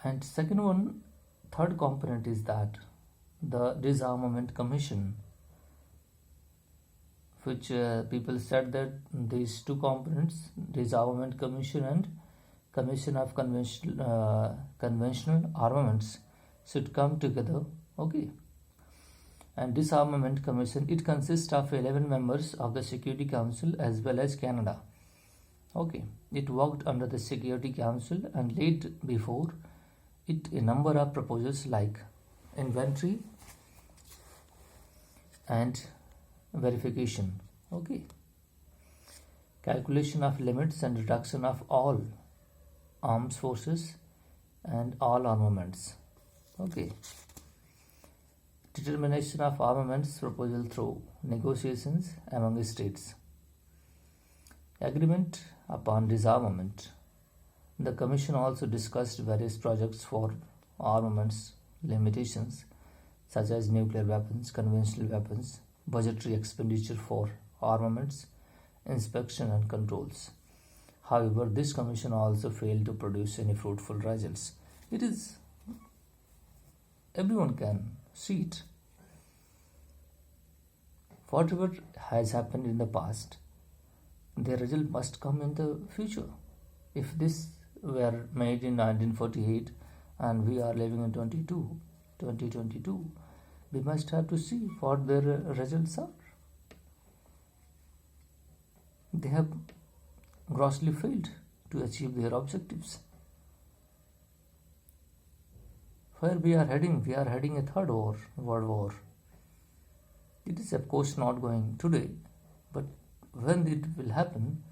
And second one, third component is that the Disarmament Commission, which people said that these two components, Disarmament Commission and Commission of Conventional Armaments, should come together. Okay. And Disarmament Commission, it consists of 11 members of the Security Council as well as Canada. Okay. It worked under the Security Council and laid before it a number of proposals like inventory and verification. Okay. Calculation of limits and reduction of all arms forces and all armaments. Okay. Determination of armaments proposal through negotiations among states. Agreement upon disarmament. The Commission also discussed various projects for armaments limitations such as nuclear weapons, conventional weapons, budgetary expenditure for armaments, inspection and controls. However, this Commission also failed to produce any fruitful results. It is, everyone can see it. Whatever has happened in the past, the result must come in the future. If this were made in 1948 and we are living in 2022, we must have to see what their results are. They have grossly failed to achieve their objectives. Where we are heading a third world war. It is of course not going today, but when it will happen,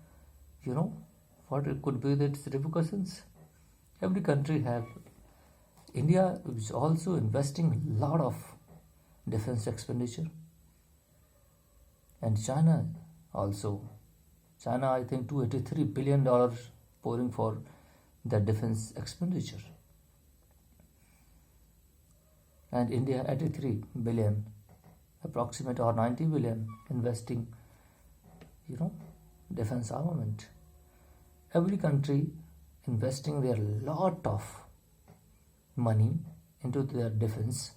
what it could be its repercussions. Every country have. India is also investing a lot of defense expenditure, and China also. China, I think, $283 billion pouring for the defense expenditure, and India 83 billion, approximate, or 90 billion investing, defense armament. Every country investing their lot of money into their defense.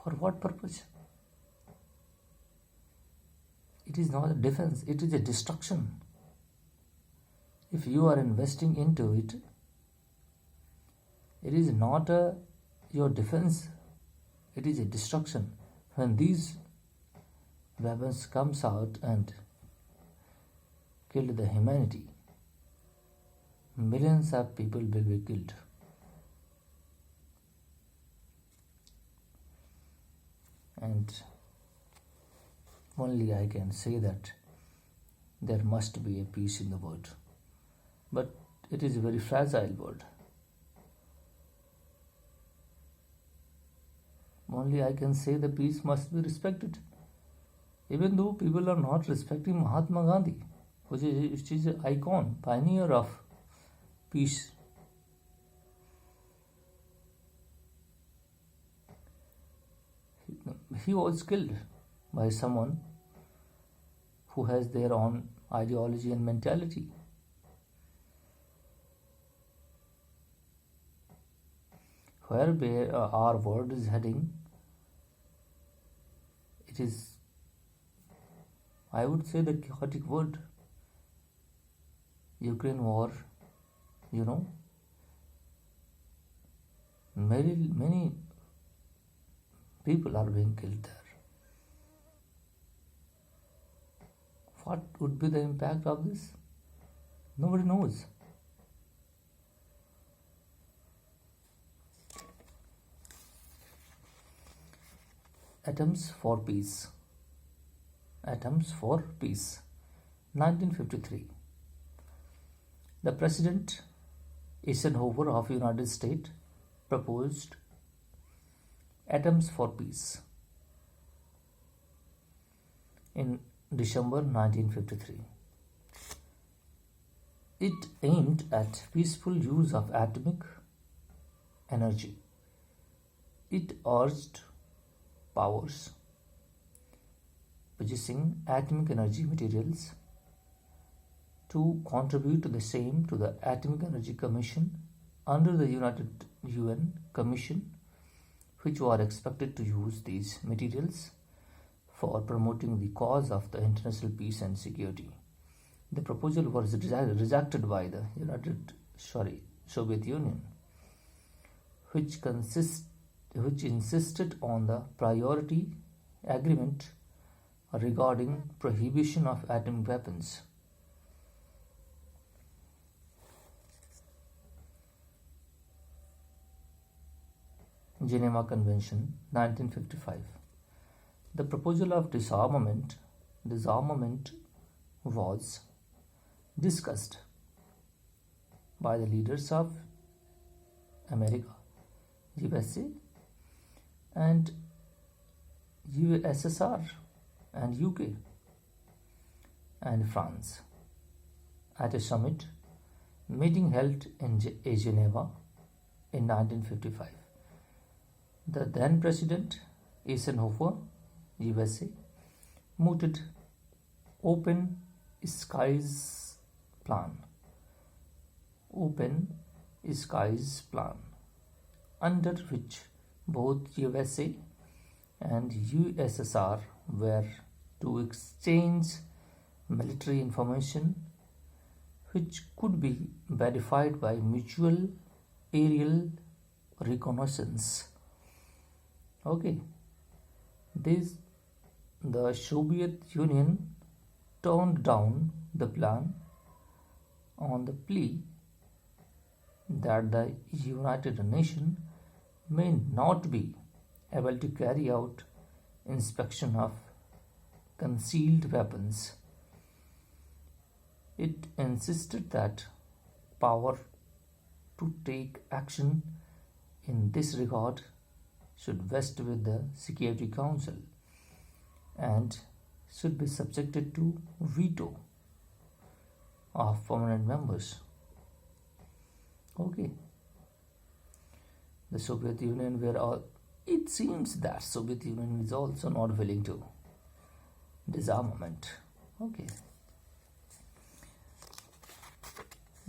For what purpose? It is not a defense, it is a destruction. If you are investing into it, it is not your defense, it is a destruction. When these weapons comes out and kill the humanity, millions of people will be killed. And only I can say that there must be a peace in the world. But it is a very fragile world. Only I can say the peace must be respected. Even though people are not respecting Mahatma Gandhi, which is an icon, pioneer of peace. He was killed by someone who has their own ideology and mentality. Where our world is heading, it is, I would say, the chaotic world. Ukraine war, many people are being killed there. What would be the impact of this? Nobody knows. Atoms for Peace. Atoms for Peace. 1953. The President Eisenhower of United States proposed Atoms for Peace in December 1953. It aimed at peaceful use of atomic energy. It urged powers possessing atomic energy materials to contribute the same to the Atomic Energy Commission under the United UN Commission, which were expected to use these materials for promoting the cause of the international peace and security. The proposal was rejected by the Soviet Union, which insisted on the priority agreement regarding prohibition of atomic weapons. Geneva Convention, 1955. The proposal of disarmament was discussed by the leaders of America, USA, and USSR, and UK, and France at a summit meeting held in Geneva in 1955. The then President Eisenhower, USA, mooted Open Skies Plan, under which both USA and USSR were to exchange military information which could be verified by mutual aerial reconnaissance. The Soviet Union turned down the plan on the plea that the United Nations may not be able to carry out inspection of concealed weapons. It insisted that power to take action in this regard should vest with the Security Council and should be subjected to veto of permanent members. The Soviet Union it seems that Soviet Union is also not willing to disarmament.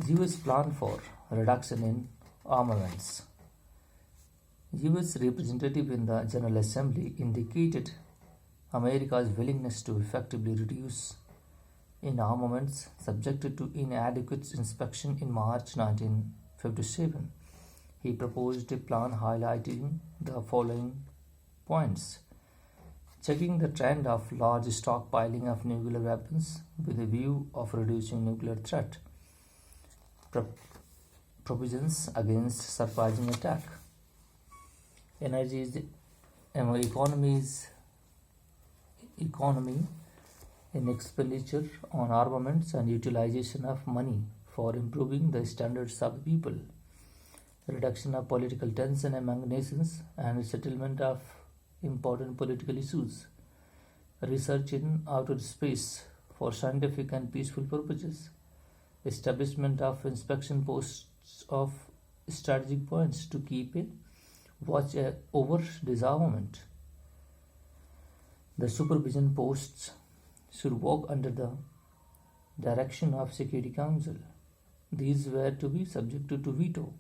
US plan for reduction in armaments. US representative in the General Assembly indicated America's willingness to effectively reduce in armaments subjected to inadequate inspection in March 1957. He proposed a plan highlighting the following points: checking the trend of large stockpiling of nuclear weapons with a view of reducing nuclear threat, provisions against surprising attack, economy in expenditure on armaments and utilization of money for improving the standards of people, reduction of political tension among nations and settlement of important political issues, research in outer space for scientific and peaceful purposes, establishment of inspection posts of strategic points to keep a watch over disarmament. The supervision posts should work under the direction of Security Council. These were to be subjected to veto.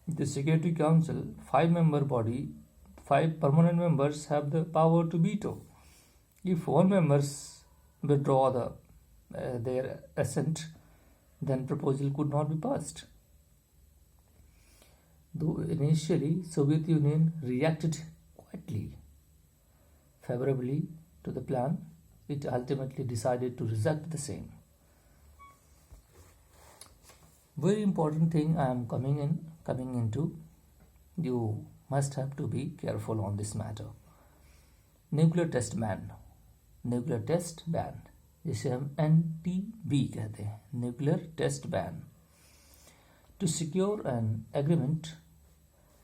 The Security Council, 5-member body, 5 permanent members have the power to veto. If one members withdraw their assent, then proposal could not be passed. Though initially Soviet Union reacted quietly, favorably to the plan, it ultimately decided to reject the same. Very important thing I am coming into. You must have to be careful on this matter. Nuclear test ban. जिसे हम NTB कहते हैं, Nuclear Test Ban. To secure an agreement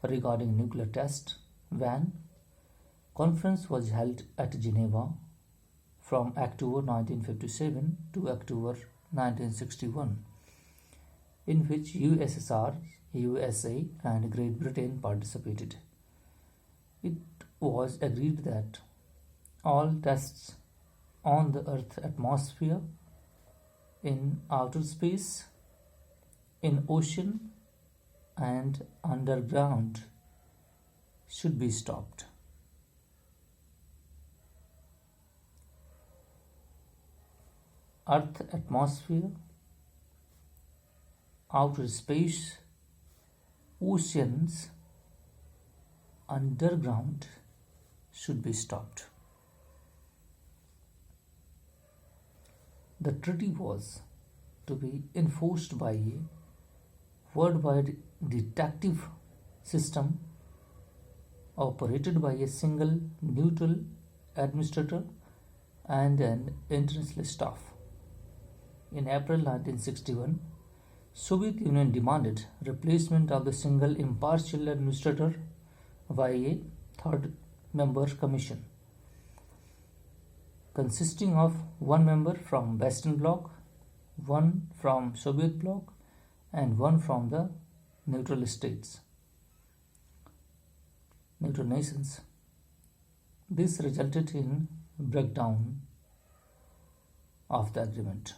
regarding nuclear test ban, conference was held at Geneva from October 1957 to October 1961, in which USSR, USA and Great Britain participated. It was agreed that all tests on the Earth's atmosphere, in outer space, in ocean and underground should be stopped. Earth atmosphere, outer space, oceans, underground should be stopped. The treaty was to be enforced by a worldwide detective system operated by a single neutral administrator and an international staff. In April 1961, Soviet Union demanded replacement of the single impartial administrator by a third member commission consisting of one member from Western Bloc, one from Soviet Bloc, and one from the neutral states, neutral nations. This resulted in breakdown of the agreement.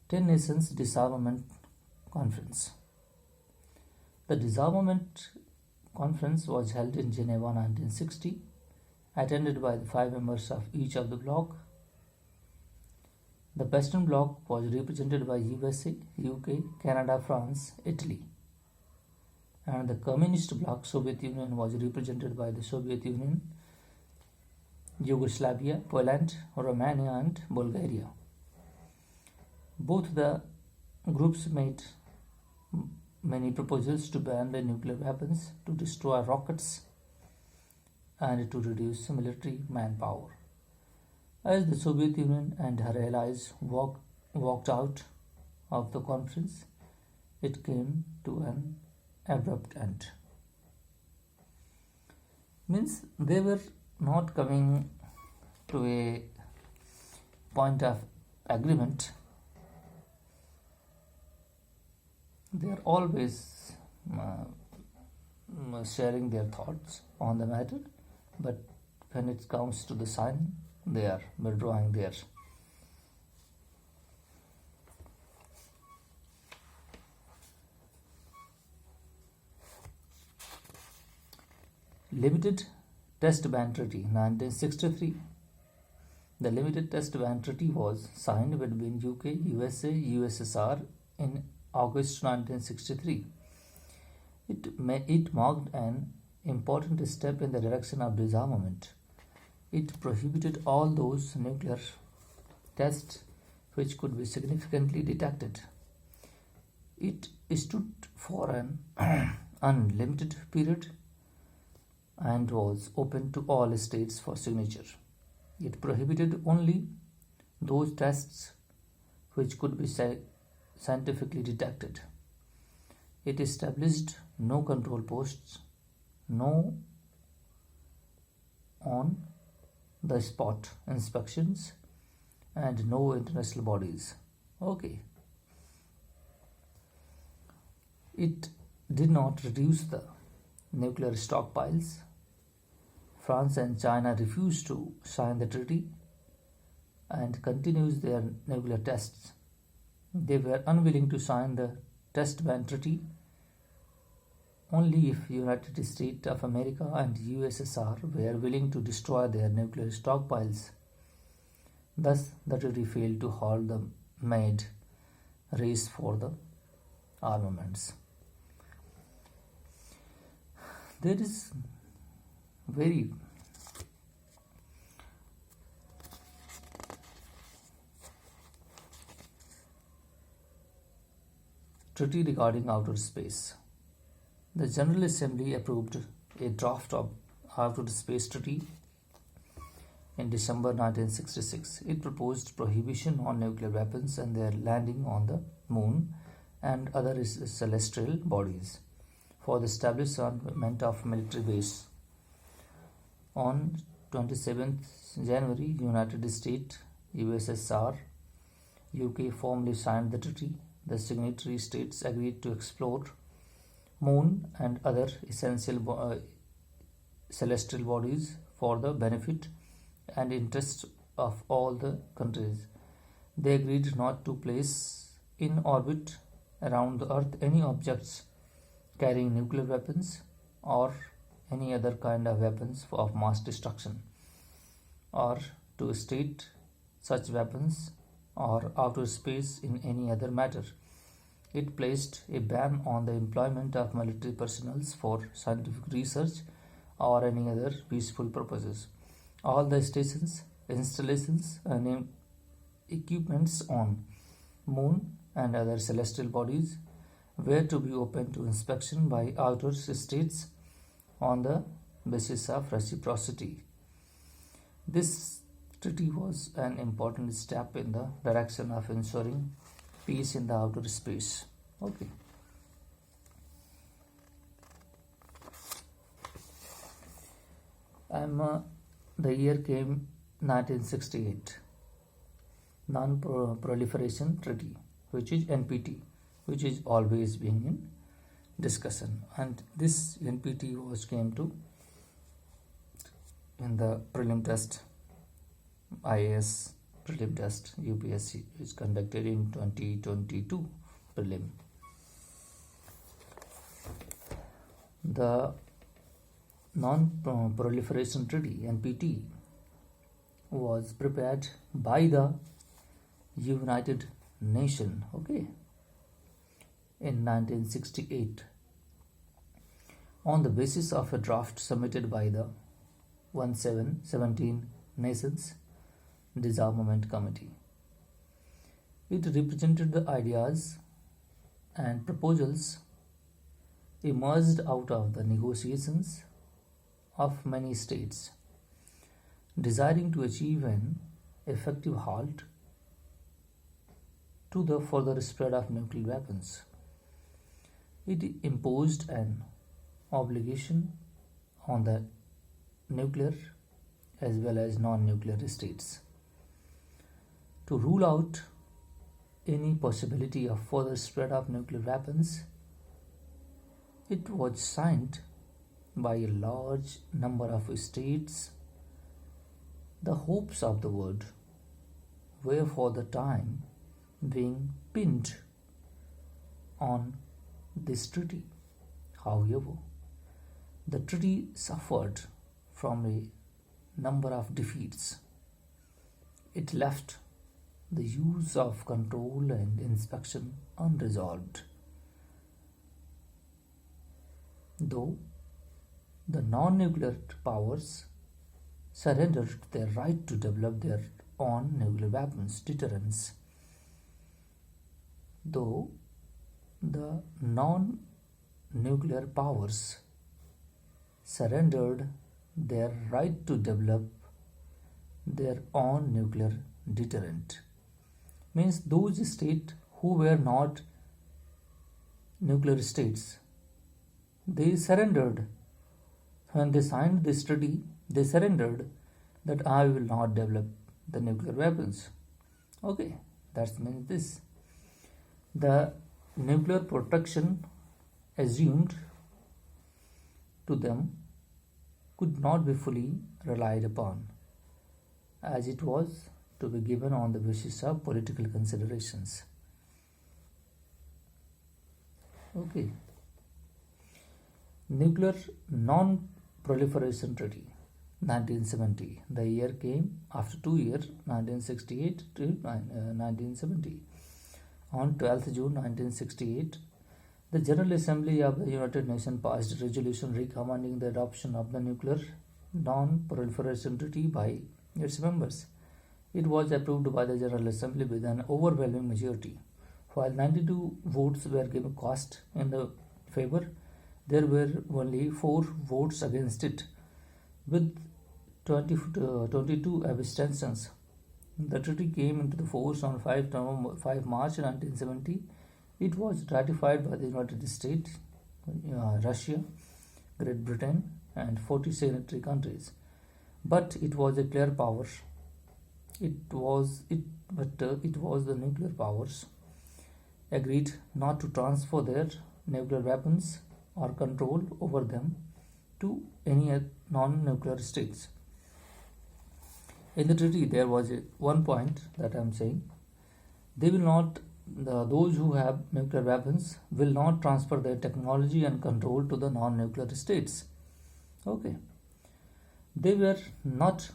10 Nations Disarmament Conference. The Disarmament Conference was held in Geneva 1960, attended by the 5 members of each of the bloc. The Western Bloc was represented by USA, UK, Canada, France, Italy. And the Communist Bloc, Soviet Union, was represented by the Soviet Union, Yugoslavia, Poland, Romania, and Bulgaria. Both the groups made many proposals to ban the nuclear weapons, to destroy rockets, and to reduce military manpower. As the Soviet Union and her allies walked out of the conference, it came to an abrupt end. Means they were not coming to a point of agreement. They are always sharing their thoughts on the matter, but when it comes to the sign, they are withdrawing their Limited Test Ban Treaty 1963. The Limited Test Ban Treaty was signed between UK, USA, USSR in August 1963. It marked an important step in the direction of disarmament. It prohibited all those nuclear tests which could be significantly detected. It stood for an unlimited period and was open to all states for signature. It prohibited only those tests which could be scientifically detected. It established no control posts, no on the spot inspections, and no international bodies. Okay. It did not reduce the nuclear stockpiles. France and China refused to sign the treaty and continues their nuclear tests. They were unwilling to sign the test ban treaty only if United States of America and USSR were willing to destroy their nuclear stockpiles. Thus, the treaty failed to halt the mad race for the armaments. There is very treaty regarding outer space. The General Assembly approved a draft of Outer Space Treaty in December 1966. It proposed prohibition on nuclear weapons and their landing on the moon and other celestial bodies for the establishment of military base. On 27th January, United States, USSR, UK formally signed the treaty. The signatory states agreed to explore moon and other essential celestial bodies for the benefit and interest of all the countries. They agreed not to place in orbit around the Earth any objects carrying nuclear weapons or any other kind of weapons of mass destruction, or to state such weapons or outer space in any other matter. It placed a ban on the employment of military personnel for scientific research or any other peaceful purposes. All the stations, installations, and equipments on Moon and other celestial bodies were to be open to inspection by outer states on the basis of reciprocity. This treaty was an important step in the direction of ensuring peace in the outer space. Okay. The year came 1968. Non-Proliferation Treaty, which is NPT, which is always being in discussion, and this NPT was came to in the prelim test, IAS prelim test, UPSC is conducted in 2022 prelim. The Non-Proliferation Treaty NPT was prepared by the United Nations, okay, in 1968 on the basis of a draft submitted by the 17 Nations Disarmament Committee. It represented the ideas and proposals emerged out of the negotiations of many states desiring to achieve an effective halt to the further spread of nuclear weapons. It imposed an obligation on the nuclear as well as non-nuclear states to rule out any possibility of further spread of nuclear weapons. It was signed by a large number of states. The hopes of the world were for the time being pinned on this treaty. However, the treaty suffered from a number of defeats. It left the use of control and inspection unresolved. Though the non-nuclear powers surrendered their right to develop their own nuclear weapons deterrence, though the non-nuclear powers surrendered their right to develop their own nuclear deterrent, means those states who were not nuclear states, they surrendered. When they signed this treaty, they surrendered that I will not develop the nuclear weapons. Okay, that means this. The nuclear protection assumed to them could not be fully relied upon, as it was to be given on the basis of political considerations. Okay. Nuclear Non-Proliferation Treaty 1970. The year came after 2 years, 1968 to 1970. On 12th June 1968, the General Assembly of the United Nations passed a resolution recommending the adoption of the Nuclear Non-Proliferation Treaty by its members. It was approved by the General Assembly with an overwhelming majority. While 92 votes were given cast in the favor, there were only 4 votes against it, with 22 abstentions. The treaty came into force on 5 March 1970. It was ratified by the United States, Russia, Great Britain, and 40 signatory countries. But it was a clear power. It was the nuclear powers agreed not to transfer their nuclear weapons or control over them to any non-nuclear states. In the treaty, there was one point that I am saying. They will not, those who have nuclear weapons will not transfer their technology and control to the non-nuclear states. Okay. They were not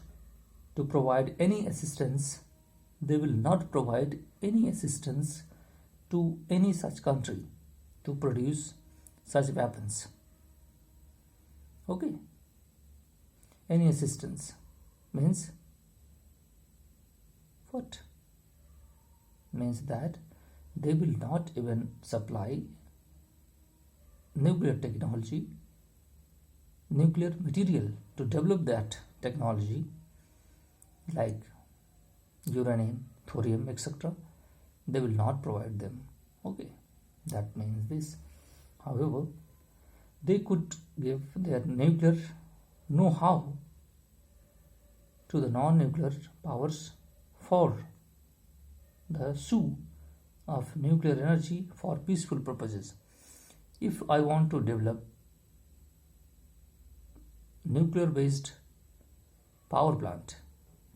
to provide any assistance. They will not provide any assistance to any such country to produce such weapons. Okay. Any assistance means what? Means that they will not even supply nuclear technology, nuclear material to develop that technology like uranium, thorium, etc. They will not provide them. Okay, that means this. However, they could give their nuclear know-how to the non-nuclear powers for the use of nuclear energy for peaceful purposes. If I want to develop nuclear based power plant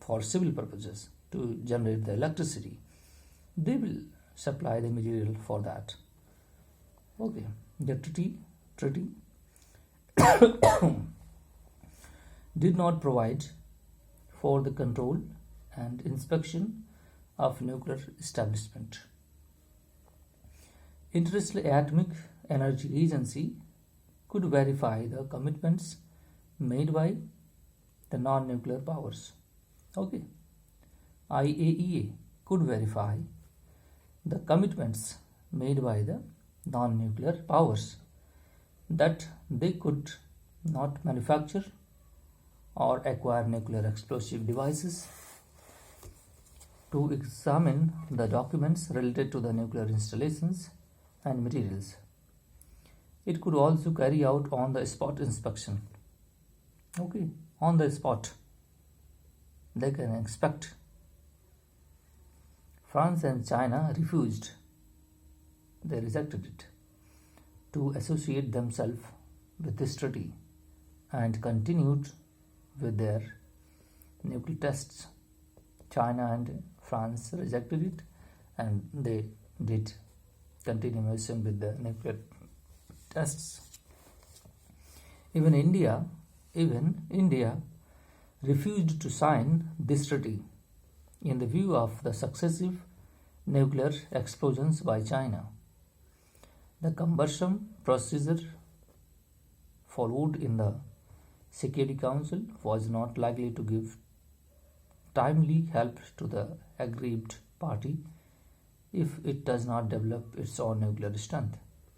for civil purposes to generate the electricity, they will supply the material for that. Okay, the treaty did not provide for the control and inspection of nuclear establishment. International Atomic Energy Agency could verify the commitments made by the non-nuclear powers. Okay. IAEA could verify the commitments made by the non-nuclear powers that they could not manufacture or acquire nuclear explosive devices, to examine the documents related to the nuclear installations and materials. It could also carry out on the spot inspection. Okay, on the spot they can inspect. France and China refused, they rejected it, to associate themselves with this treaty and continued with their nuclear tests. China and France rejected it and they did continuation with the nuclear tests. Even India refused to sign this treaty in the view of the successive nuclear explosions by China. The combustion procedure followed in the Security Council was not likely to give timely help to the aggrieved party if it does not develop its own nuclear strength.